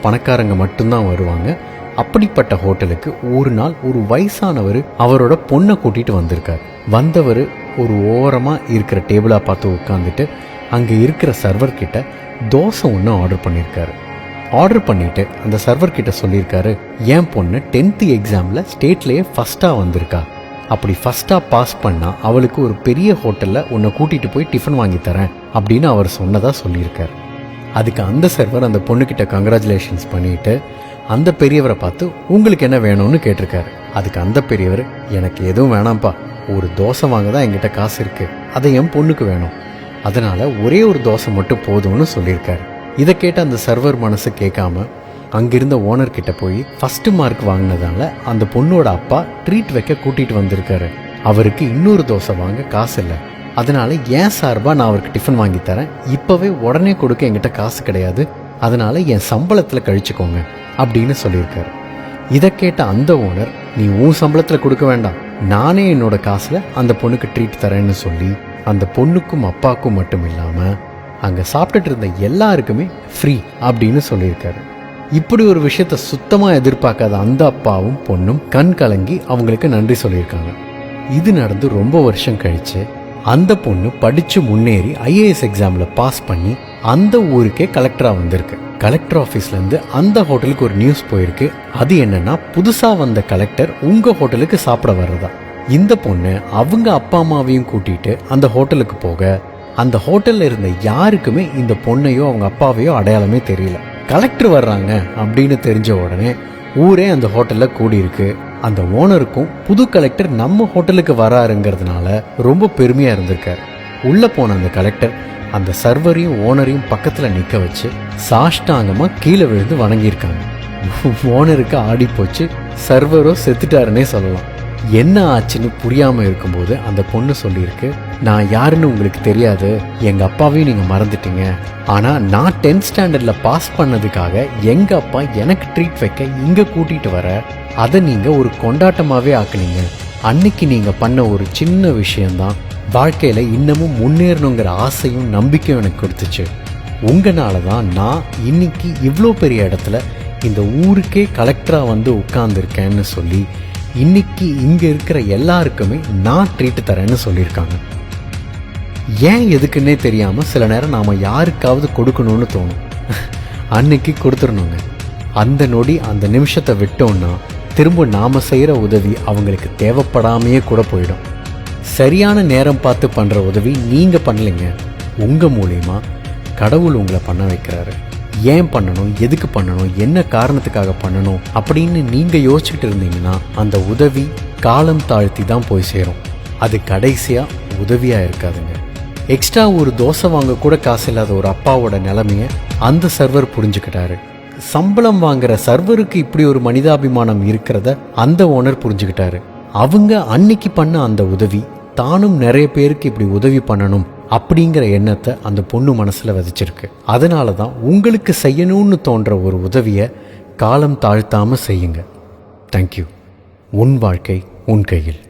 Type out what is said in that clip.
பணக்காரங்க மட்டும்தான் வருவாங்க. அப்படிப்பட்ட ஹோட்டலுக்கு ஒரு நாள் ஒரு வயசானவர் அவரோட பொண்ணை கூட்டிகிட்டு வந்திருக்கார். வந்தவர் ஒரு ஓரமாக இருக்கிற டேபிளாக பார்த்து உட்காந்துட்டு அங்கே இருக்கிற சர்வர்கிட்ட தோசை ஒன்று ஆர்டர் பண்ணியிருக்காரு. ஆர்டர் பண்ணிவிட்டு அந்த சர்வர்கிட்ட சொல்லியிருக்காரு, என் பொண்ணு 10th எக்ஸாமில் ஸ்டேட்லேயே ஃபஸ்ட்டாக வந்திருக்கா. அப்படி ஃபஸ்ட்டாக பாஸ் பண்ணால் அவளுக்கு ஒரு பெரிய ஹோட்டலில் உன்னை கூட்டிகிட்டு போய் டிஃபன் வாங்கி தரேன் அப்படின்னு அவர் சொன்னதாக சொல்லியிருக்கார். அதுக்கு அந்த சர்வர் அந்த பொண்ணுக்கிட்ட கங்க்ராச்சுலேஷன்ஸ் பண்ணிவிட்டு அந்த பெரியவரை பார்த்து உங்களுக்கு என்ன வேணும்னு கேட்டிருக்காரு. அதுக்கு அந்த பெரியவர், எனக்கு எதுவும் வேணாம்ப்பா, ஒரு தோசை வாங்க தான் என்கிட்ட காசு இருக்குது, அதை என் பொண்ணுக்கு வேணும், அதனால் ஒரே ஒரு தோசை மட்டும் போதும்னு சொல்லியிருக்காரு. இதை கேட்ட அந்த சர்வர் மனசு கேட்காம அங்கிருந்த ஓனர்கிட்ட போய் ஃபஸ்ட்டு மார்க் வாங்கினதால அந்த பொண்ணோட அப்பா ட்ரீட் வைக்க கூட்டிகிட்டு வந்திருக்காரு. அவருக்கு இன்னொரு தோசை வாங்க காசு இல்லை, அதனால் ஏன் சார்பாக நான் அவருக்கு டிஃபன் வாங்கி தரேன், இப்போவே உடனே கொடுக்க என்கிட்ட காசு கிடையாது, அதனால் என் சம்பளத்தில் கழிச்சுக்கோங்க அப்படின்னு சொல்லியிருக்காரு. இதை கேட்ட அந்த ஓனர், நீ உன் சம்பளத்தில் கொடுக்க வேண்டாம், நானே என்னோட காசில் அந்த பொண்ணுக்கு ட்ரீட் தரேன்னு சொல்லி அந்த பொண்ணுக்கும் அப்பாவுக்கும் மட்டும் இல்லாமல் அங்கே சாப்பிட்டுட்டு இருந்த எல்லாருக்குமே ஃப்ரீ அப்படின்னு சொல்லியிருக்காரு. இப்படி ஒரு விஷயத்த சுத்தமாக எதிர்பார்க்காத அந்த அப்பாவும் பொண்ணும் கண் கலங்கி அவங்களுக்கு நன்றி சொல்லியிருக்காங்க. இது நடந்து ரொம்ப வருஷம் கழிச்சு அந்த பொண்ணு படித்து முன்னேறி IAS எக்ஸாமில் பாஸ் பண்ணி அந்த ஊருக்கே கலெக்டராக வந்திருக்கு. கலெக்டர் ஆஃபீஸ்லேருந்து அந்த ஹோட்டலுக்கு ஒரு நியூஸ் போயிருக்கு. அது என்னன்னா, புதுசாக வந்த கலெக்டர் உங்கள் ஹோட்டலுக்கு சாப்பிட வர்றதா. இந்த பொண்ணு அவங்க அப்பா அம்மாவையும் கூட்டிகிட்டு அந்த ஹோட்டலுக்கு போக அந்த ஹோட்டலில் இருந்த யாருக்குமே இந்த பொண்ணையோ அவங்க அப்பாவையோ அடையாளமே தெரியல. கலெக்டர் வர்றாங்க அப்படின்னு தெரிஞ்ச உடனே ஊரே அந்த ஹோட்டலில் கூடியிருக்கு. அந்த ஓனருக்கும் புது கலெக்டர் நம்ம ஹோட்டலுக்கு வராருங்கிறதுனால ரொம்ப பெருமையாக இருந்திருக்காரு. உள்ளே போன அந்த கலெக்டர் அந்த சர்வரையும் ஓனரையும் பக்கத்தில் நிற்க வச்சு சாஷ்டாங்கமாக கீழே விழுந்து வணங்கியிருக்காங்க. ஓனருக்கு ஆடி போச்சு, சர்வரோ செத்துட்டாருன்னே சொல்லலாம். என்ன ஆச்சுன்னு புரியாமல் இருக்கும்போது அந்த பொண்ணு சொல்லியிருக்கு, நான் யாருன்னு உங்களுக்கு தெரியாது, எங்கள் அப்பாவையும் நீங்கள் மறந்துட்டீங்க, ஆனால் நான் 10th ஸ்டாண்டர்டில் பாஸ் பண்ணதுக்காக எங்கள் அப்பா எனக்கு ட்ரீட் வைக்க இங்கே கூட்டிகிட்டு வர அதை நீங்கள் ஒரு கொண்டாட்டமாகவே ஆக்குனீங்க. அன்னைக்கு நீங்கள் பண்ண ஒரு சின்ன விஷயந்தான் வாழ்க்கையில் இன்னமும் முன்னேறணுங்கிற ஆசையும் நம்பிக்கையும் எனக்கு கொடுத்துச்சு. உங்களால தான் நான் இன்னைக்கு இவ்வளோ பெரிய இடத்துல இந்த ஊருக்கே கலெக்டராக வந்து உட்கார்ந்துருக்கேன்னு சொல்லி இன்னைக்கு இங்கே இருக்கிற எல்லாருக்குமே நான் ட்ரீட் தரேன்னு சொல்லியிருக்காங்க. ஏன் எதுக்குன்னே தெரியாமல் சில நேரம் நாம் யாருக்காவது கொடுக்கணும்னு தோணும். அன்னைக்கு கொடுத்துடணுங்க. அந்த நொடி அந்த நிமிஷத்தை விட்டோம்னா திரும்ப நாம் செய்கிற உதவி அவங்களுக்கு தேவைப்படாமையே கூட போயிடும். சரியான நேரம் பார்த்து பண்ணுற உதவி நீங்கள் பண்ணலைங்க, உங்கள் மூலிமா கடவுள் உங்களை பண்ண வைக்கிறாரு. ஏன் பண்ணணும், எதுக்கு பண்ணணும், என்ன காரணத்துக்காக பண்ணணும் அப்படின்னு நீங்கள் யோசிச்சுட்டு இருந்தீங்கன்னா அந்த உதவி காலம் தாழ்த்தி தான் போய் சேரும். அது கடைசியாக உதவியாக இருக்காதுங்க. எக்ஸ்ட்ரா ஒரு தோசை வாங்க கூட காசு இல்லாத ஒரு அப்பாவோட நிலைமையை அந்த சர்வர் புரிஞ்சுக்கிட்டாரு. சம்பளம் வாங்குற சர்வருக்கு இப்படி ஒரு மனிதாபிமானம் இருக்கிறத அந்த ஓனர் புரிஞ்சுக்கிட்டாரு. அவங்க அன்னைக்கு பண்ண அந்த உதவி தானும் நிறைய பேருக்கு இப்படி உதவி பண்ணணும் அப்படிங்கிற எண்ணத்தை அந்த பொண்ணு மனசில் விதைச்சிருக்கு. அதனால தான் உங்களுக்கு செய்யணும்னு தோன்ற ஒரு உதவியை காலம் தாழ்த்தாமல் செய்யுங்க. தேங்க்யூ. உன் வாழ்க்கை உன் கையில்.